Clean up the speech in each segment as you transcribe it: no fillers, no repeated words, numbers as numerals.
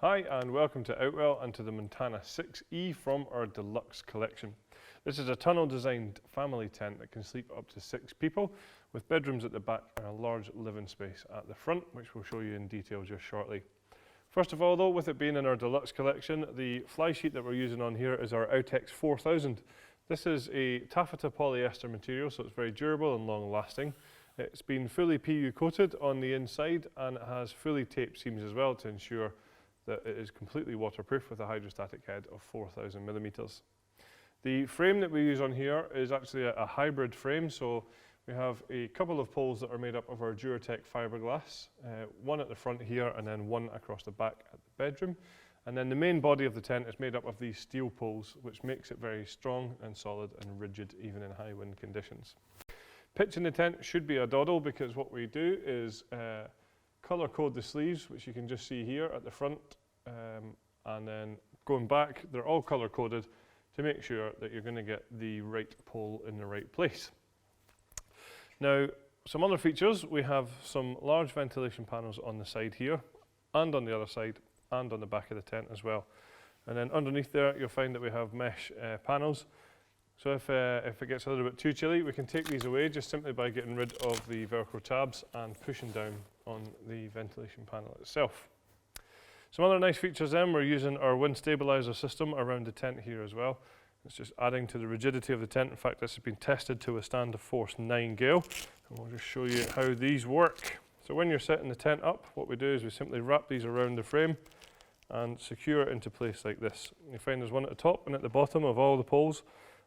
Hi and welcome to Outwell and to the Montana 6E from our deluxe collection. This is a tunnel designed family tent that can sleep up to 6 people with bedrooms at the back and a large living space at the front, which we'll show you in detail just shortly. First of all though, with it being in our deluxe collection, the fly sheet that we're using on here is our Outwell 4000. This is a taffeta polyester material, so it's very durable and long lasting. It's been fully PU coated on the inside and it has fully taped seams as well to ensure that it is completely waterproof with a hydrostatic head of 4,000 millimeters. The frame that we use on here is actually a hybrid frame, so we have a couple of poles that are made up of our Duratec fiberglass, one at the front here and then one across the back at the bedroom. And then the main body of the tent is made up of these steel poles, which makes it very strong and solid and rigid even in high wind conditions. Pitch in the tent should be a doddle because what we do is colour code the sleeves, which you can just see here at the front, and then going back, they're all colour coded to make sure that you're going to get the right pole in the right place. Now, some other features, we have some large ventilation panels on the side here, and on the other side, and on the back of the tent as well. And then underneath there, you'll find that we have mesh panels. So if it gets a little bit too chilly, we can take these away just simply by getting rid of the Velcro tabs and pushing down on the ventilation panel itself. Some other nice features then, we're using our wind stabilizer system around the tent here as well. It's just adding to the rigidity of the tent. In fact, this has been tested to withstand a force 9 gale. And we'll just show you how these work. So when you're setting the tent up, what we do is we simply wrap these around the frame and secure it into place like this. You find there's one at the top and at the bottom of all the poles,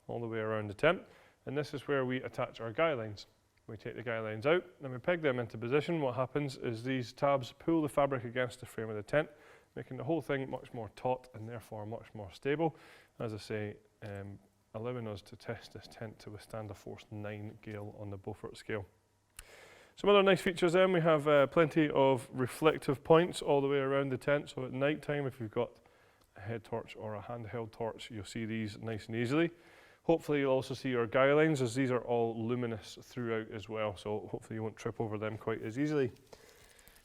all the way around the tent, and this is where we attach our guy lines. We take the guy lines out and we peg them into position. What happens is these tabs pull the fabric against the frame of the tent, making the whole thing much more taut and therefore much more stable. As I say, allowing us to test this tent to withstand a force 9 gale on the Beaufort scale. Some other nice features then, we have plenty of reflective points all the way around the tent, so at night time if you've got a head torch or a handheld torch, you'll see these nice and easily. Hopefully you'll also see our guy lines, as these are all luminous throughout as well, so hopefully you won't trip over them quite as easily.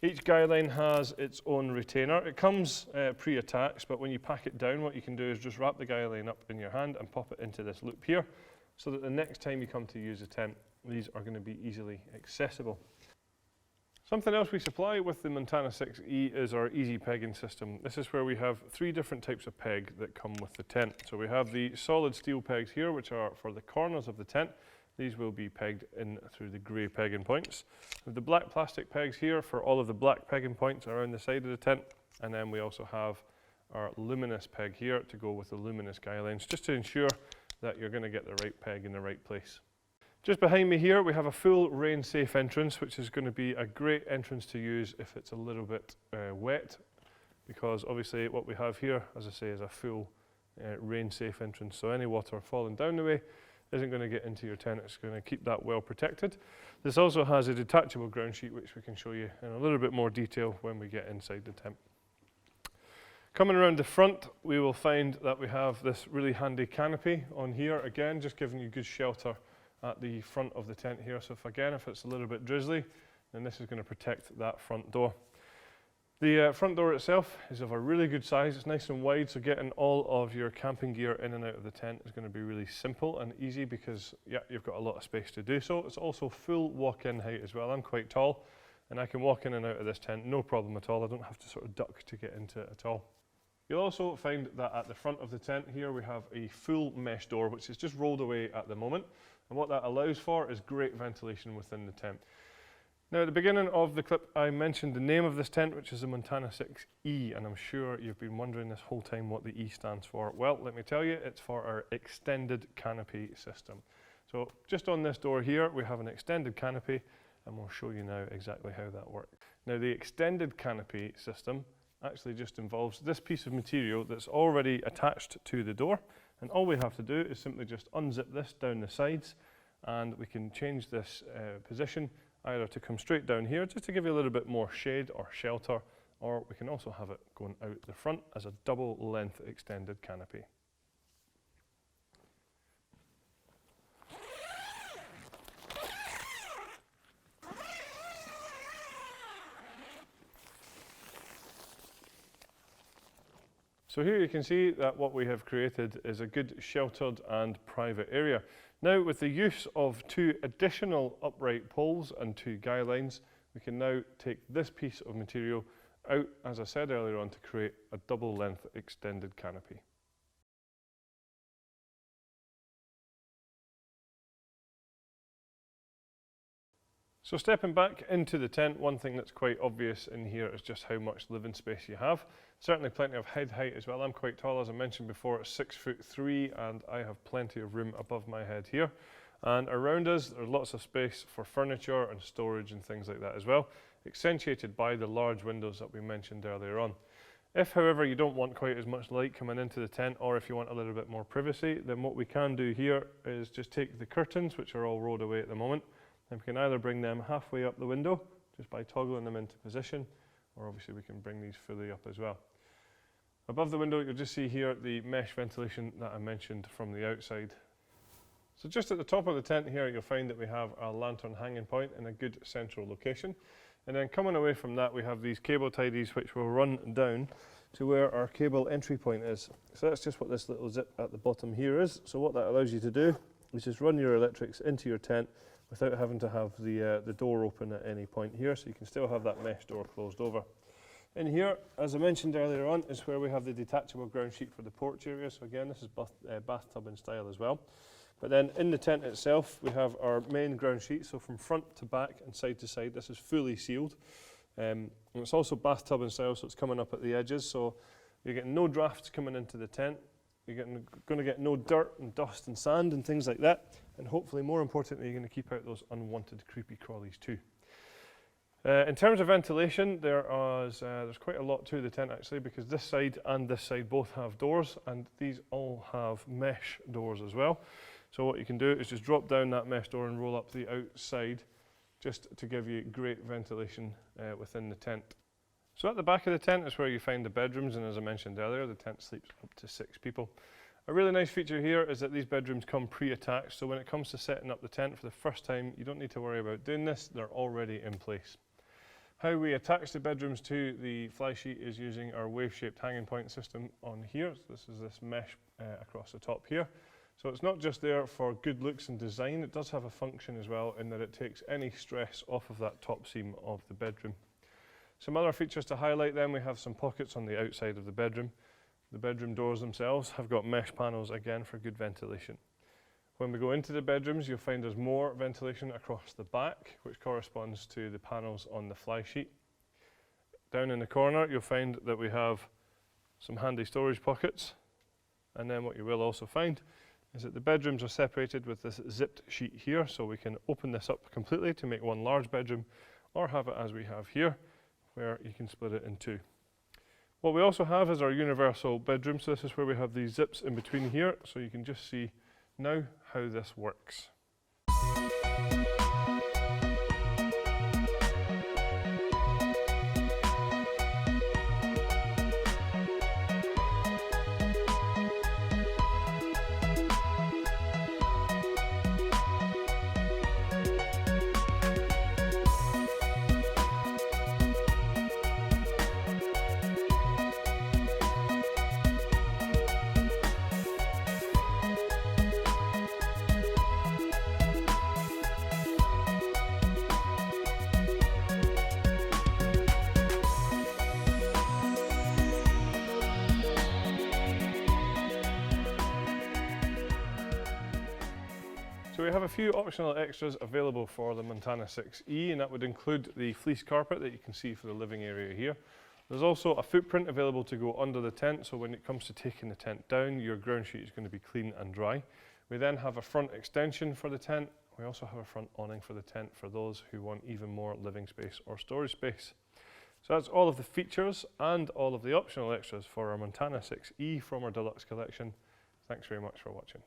Each guy line has its own retainer. It comes pre-attached, but when you pack it down, what you can do is just wrap the guy line up in your hand and pop it into this loop here, so that the next time you come to use the tent, these are going to be easily accessible. Something else we supply with the Montana 6E is our easy pegging system. This is where we have 3 different types of peg that come with the tent. So we have the solid steel pegs here, which are for the corners of the tent. These will be pegged in through the grey pegging points. We have the black plastic pegs here for all of the black pegging points around the side of the tent. And then we also have our luminous peg here to go with the luminous guy lines, just to ensure that you're going to get the right peg in the right place. Just behind me here we have a full rain safe entrance, which is going to be a great entrance to use if it's a little bit wet, because obviously what we have here, as I say, is a full rain safe entrance, so any water falling down the way isn't going to get into your tent. It's going to keep that well protected. This also has a detachable ground sheet, which we can show you in a little bit more detail when we get inside the tent. Coming around the front, we will find that we have this really handy canopy on here, again just giving you good shelter at the front of the tent here. So if it's a little bit drizzly, then this is going to protect that front door. The front door itself is of a really good size. It's nice and wide, so getting all of your camping gear in and out of the tent is going to be really simple and easy because you've got a lot of space to do so. It's also full walk-in height as well. I'm quite tall and I can walk in and out of this tent no problem at all. I don't have to sort of duck to get into it at all. You'll also find that at the front of the tent here we have a full mesh door, which is just rolled away at the moment. And what that allows for is great ventilation within the tent. Now at the beginning of the clip I mentioned the name of this tent, which is the Montana 6E, and I'm sure you've been wondering this whole time what the E stands for. Well, let me tell you, it's for our extended canopy system. So just on this door here we have an extended canopy, and we'll show you now exactly how that works. Now the extended canopy system actually just involves this piece of material that's already attached to the door, and all we have to do is simply just unzip this down the sides, and we can change this position either to come straight down here just to give you a little bit more shade or shelter, or we can also have it going out the front as a double length extended canopy. So here you can see that what we have created is a good sheltered and private area. Now, with the use of 2 additional upright poles and 2 guy lines, we can now take this piece of material out, as I said earlier on, to create a double length extended canopy. So stepping back into the tent, one thing that's quite obvious in here is just how much living space you have. Certainly plenty of head height as well. I'm quite tall, as I mentioned before, at 6'3", and I have plenty of room above my head here. And around us, there's lots of space for furniture and storage and things like that as well, accentuated by the large windows that we mentioned earlier on. If, however, you don't want quite as much light coming into the tent, or if you want a little bit more privacy, then what we can do here is just take the curtains, which are all rolled away at the moment, and we can either bring them halfway up the window, just by toggling them into position, or obviously we can bring these fully up as well. Above the window, you'll just see here the mesh ventilation that I mentioned from the outside. So just at the top of the tent here, you'll find that we have a lantern hanging point in a good central location. And then coming away from that, we have these cable tidies which will run down to where our cable entry point is. So that's just what this little zip at the bottom here is. So what that allows you to do is just run your electrics into your tent without having to have the door open at any point here, so you can still have that mesh door closed over. In here, as I mentioned earlier on, is where we have the detachable ground sheet for the porch area. So again, this is bathtub in style as well. But then in the tent itself, we have our main ground sheet. So from front to back and side to side, this is fully sealed. And it's also bathtub in style, so it's coming up at the edges. So you're getting no drafts coming into the tent. You're going to get no dirt and dust and sand and things like that. And hopefully, more importantly, you're going to keep out those unwanted creepy crawlies too. In terms of ventilation, there's quite a lot to the tent actually, because this side and this side both have doors, and these all have mesh doors as well. So what you can do is just drop down that mesh door and roll up the outside, just to give you great ventilation within the tent. So at the back of the tent is where you find the bedrooms, and as I mentioned earlier, the tent sleeps up to 6 people. A really nice feature here is that these bedrooms come pre-attached, so when it comes to setting up the tent for the first time, you don't need to worry about doing this, they're already in place. How we attach the bedrooms to the fly sheet is using our wave-shaped hanging point system on here. So this is this mesh across the top here. So it's not just there for good looks and design, it does have a function as well in that it takes any stress off of that top seam of the bedroom. Some other features to highlight then, we have some pockets on the outside of the bedroom. The bedroom doors themselves have got mesh panels again for good ventilation. When we go into the bedrooms, you'll find there's more ventilation across the back, which corresponds to the panels on the fly sheet. Down in the corner, you'll find that we have some handy storage pockets. And then what you will also find is that the bedrooms are separated with this zipped sheet here, so we can open this up completely to make one large bedroom, or have it as we have here, where you can split it in 2. What we also have is our universal bedroom, so this is where we have these zips in between here, so you can just see now how this works. So we have a few optional extras available for the Montana 6E, and that would include the fleece carpet that you can see for the living area here. There's also a footprint available to go under the tent, so when it comes to taking the tent down, your ground sheet is going to be clean and dry. We then have a front extension for the tent. We also have a front awning for the tent for those who want even more living space or storage space. So that's all of the features and all of the optional extras for our Montana 6E from our deluxe collection. Thanks very much for watching.